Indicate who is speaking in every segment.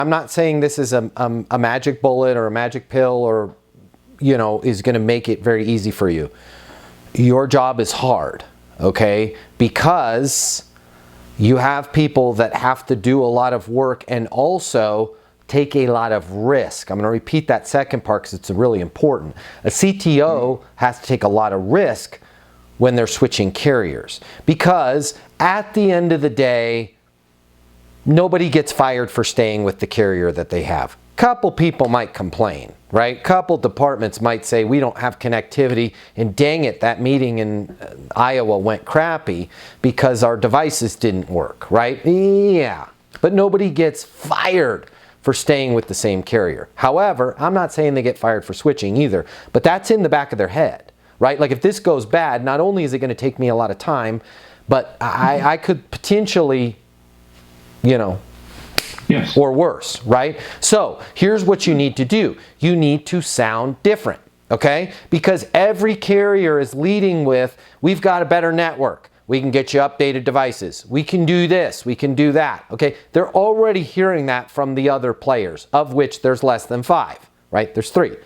Speaker 1: I'm not saying this is a magic bullet or a magic pill or, you know, is going to make it very easy for you. Your job is hard, okay? Because you have people that have to do a lot of work and also take a lot of risk. I'm going to repeat that second part because it's really important. A CTO has to take a lot of risk when they're switching carriers, because at the end of the day, nobody gets fired for staying with the carrier that they have. Couple people might complain, right? Couple departments might say we don't have connectivity, and dang it, that meeting in Iowa went crappy because our devices didn't work, right? Yeah, but nobody gets fired for staying with the same carrier. However, I'm not saying they get fired for switching either, but that's in the back of their head, right? Like if this goes bad, not only is it going to take me a lot of time, but I could potentially, you know,
Speaker 2: yes,
Speaker 1: or worse, right? So here's what you need to do. You need to sound different, okay? Because every carrier is leading with, we've got a better network. We can get you updated devices. We can do this. We can do that, okay? They're already hearing that from the other players, of which there's less than 5, right? There's 3.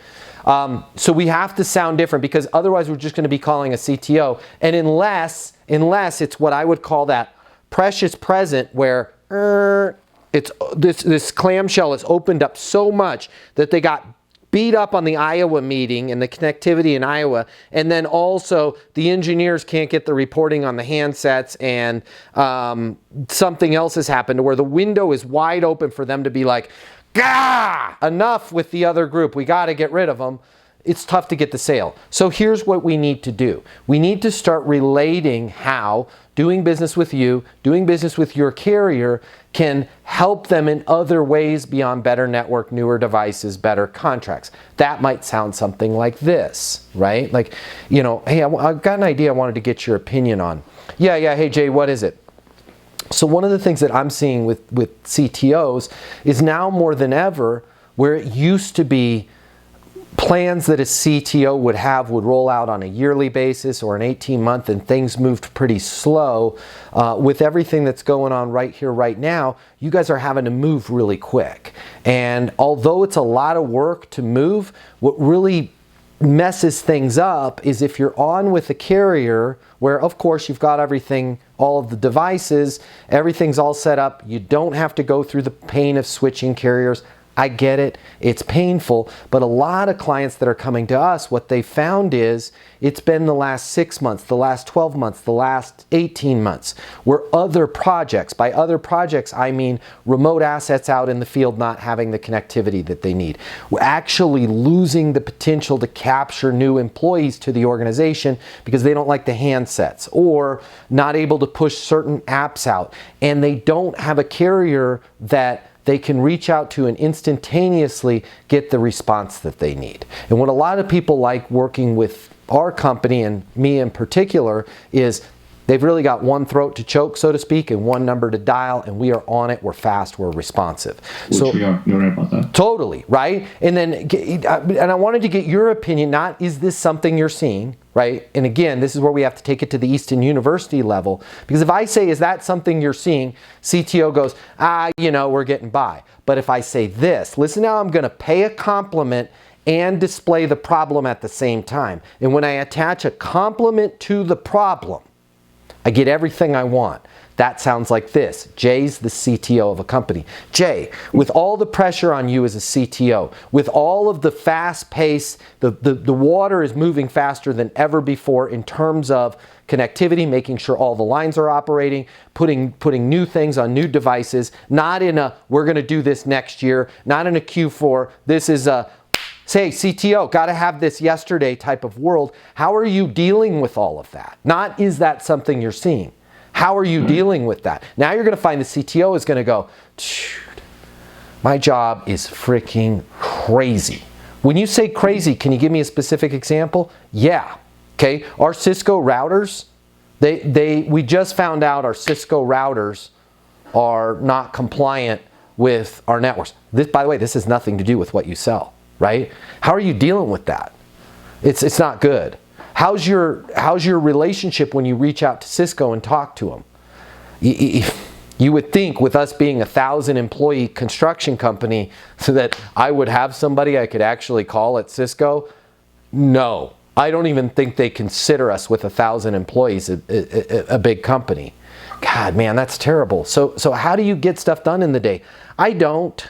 Speaker 1: So we have to sound different, because otherwise we're just going to be calling a CTO. And unless it's what I would call that precious present where it's this clamshell is opened up so much that they got beat up on the Iowa meeting and the connectivity in Iowa, and then also the engineers can't get the reporting on the handsets, and something else has happened where the window is wide open for them to be like, "Gah! Enough with the other group. We got to get rid of them." It's tough to get the sale. So here's what we need to do. We need to start relating how doing business with you, doing business with your carrier can help them in other ways beyond better network, newer devices, better contracts. That might sound something like this, right? Like, you know, hey, I've got an idea I wanted to get your opinion on. Yeah, hey Jay, what is it? So one of the things that I'm seeing with CTOs is now more than ever, where it used to be plans that a CTO would roll out on a yearly basis or an 18-month, and things moved pretty slow. With everything that's going on right here, right now, you guys are having to move really quick. And although it's a lot of work to move, what really messes things up is if you're on with a carrier where, of course, you've got everything, all of the devices, everything's all set up, you don't have to go through the pain of switching carriers. I get it, it's painful, but a lot of clients that are coming to us, what they found is it's been the last 6 months, the last 12 months, the last 18 months, where other projects, by other projects I mean remote assets out in the field not having the connectivity that they need. We're actually losing the potential to capture new employees to the organization because they don't like the handsets, or not able to push certain apps out, and they don't have a carrier that they can reach out to and instantaneously get the response that they need. And what a lot of people like working with our company, and me in particular, is they've really got one throat to choke, so to speak, and one number to dial, and we are on it, we're fast, we're responsive.
Speaker 2: Which we are, you're right about that.
Speaker 1: Totally, right? And then, and I wanted to get your opinion, not is this something you're seeing, right? And again, this is where we have to take it to the Easton University level, because if I say, is that something you're seeing? CTO goes, you know, we're getting by. But if I say this, listen now, I'm gonna pay a compliment and display the problem at the same time. And when I attach a compliment to the problem, I get everything I want. That sounds like this. Jay's the CTO of a company. Jay, with all the pressure on you as a CTO, with all of the fast pace, the water is moving faster than ever before in terms of connectivity, making sure all the lines are operating, putting new things on new devices, not in a, we're gonna do this next year, not in a Q4, this is a, say, CTO, got to have this yesterday type of world. How are you dealing with all of that? Not, is that something you're seeing? How are you dealing with that? Now you're going to find the CTO is going to go, dude, my job is freaking crazy. When you say crazy, can you give me a specific example? Yeah. Okay. Our Cisco routers, we just found out our Cisco routers are not compliant with our networks. This, by the way, this has nothing to do with what you sell. Right? How are you dealing with that? It's not good. How's your relationship when you reach out to Cisco and talk to them? You would think with us being 1,000 employee construction company so that I would have somebody I could actually call at Cisco. No, I don't even think they consider us with 1,000 employees a big company. God, man, that's terrible. So how do you get stuff done in the day? I don't.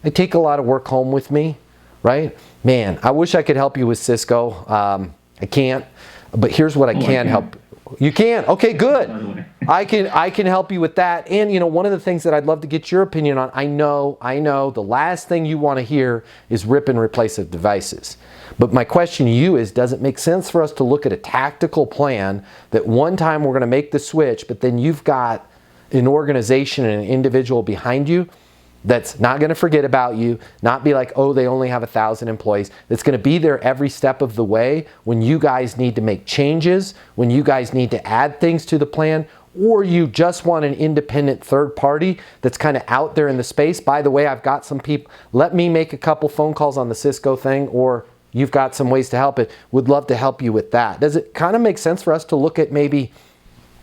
Speaker 1: I take a lot of work home with me, right? Man, I wish I could help you with Cisco. I can't, but here's what I can help. You can? Okay, good. I can help you with that. And you know, one of the things that I'd love to get your opinion on, I know the last thing you want to hear is rip and replace of devices. But my question to you is, does it make sense for us to look at a tactical plan that one time we're going to make the switch, but then you've got an organization and an individual behind you that's not going to forget about you, not be like, oh, they only have 1,000 employees, that's going to be there every step of the way when you guys need to make changes, when you guys need to add things to the plan, or you just want an independent third party that's kind of out there in the space. By the way, I've got some people, let me make a couple phone calls on the Cisco thing, or you've got some ways to help it. Would love to help you with that. Does it kind of make sense for us to look at maybe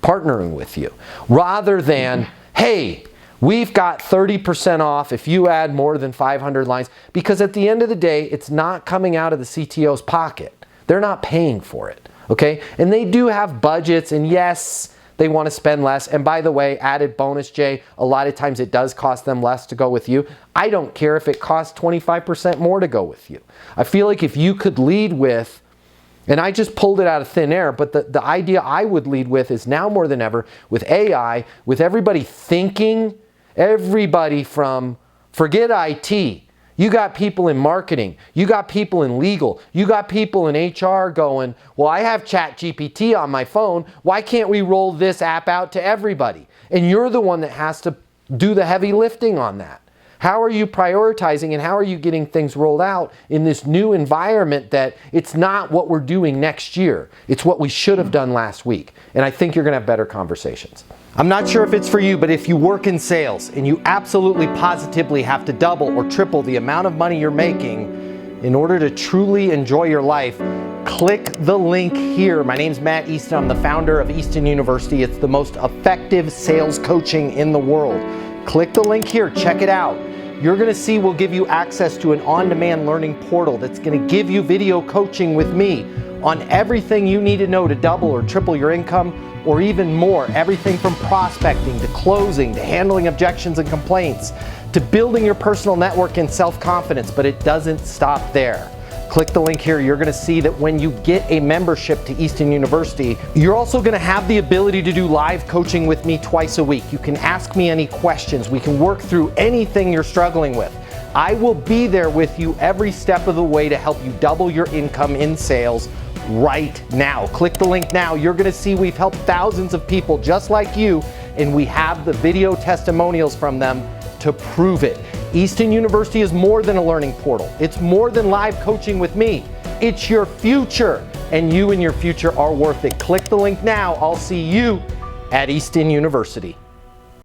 Speaker 1: partnering with you rather than, hey, we've got 30% off if you add more than 500 lines? Because at the end of the day, it's not coming out of the CTO's pocket. They're not paying for it, okay? And they do have budgets, and yes, they want to spend less. And by the way, added bonus, Jay, a lot of times it does cost them less to go with you. I don't care if it costs 25% more to go with you. I feel like if you could lead with, and I just pulled it out of thin air, but the idea I would lead with is now more than ever with AI, with everybody thinking, everybody from, forget IT, you got people in marketing, you got people in legal, you got people in HR going, well, I have ChatGPT on my phone, why can't we roll this app out to everybody? And you're the one that has to do the heavy lifting on that. How are you prioritizing and how are you getting things rolled out in this new environment that it's not what we're doing next year, it's what we should have done last week? And I think you're going to have better conversations. I'm not sure if it's for you, but if you work in sales and you absolutely positively have to double or triple the amount of money you're making in order to truly enjoy your life, click the link here. My name's Matt Easton. I'm the founder of Easton University. It's the most effective sales coaching in the world. Click the link here. Check it out. You're going to see we'll give you access to an on-demand learning portal that's going to give you video coaching with me on everything you need to know to double or triple your income, or even more. Everything from prospecting to closing to handling objections and complaints to building your personal network and self-confidence. But it doesn't stop there. Click the link here. You're going to see that when you get a membership to Easton University, you're also going to have the ability to do live coaching with me twice a week. You can ask me any questions. We can work through anything you're struggling with. I will be there with you every step of the way to help you double your income in sales right now. Click the link now. You're going to see we've helped thousands of people just like you, and we have the video testimonials from them to prove it. Easton University is more than a learning portal. It's more than live coaching with me. It's your future, and you and your future are worth it. Click the link now. I'll see you at Easton University.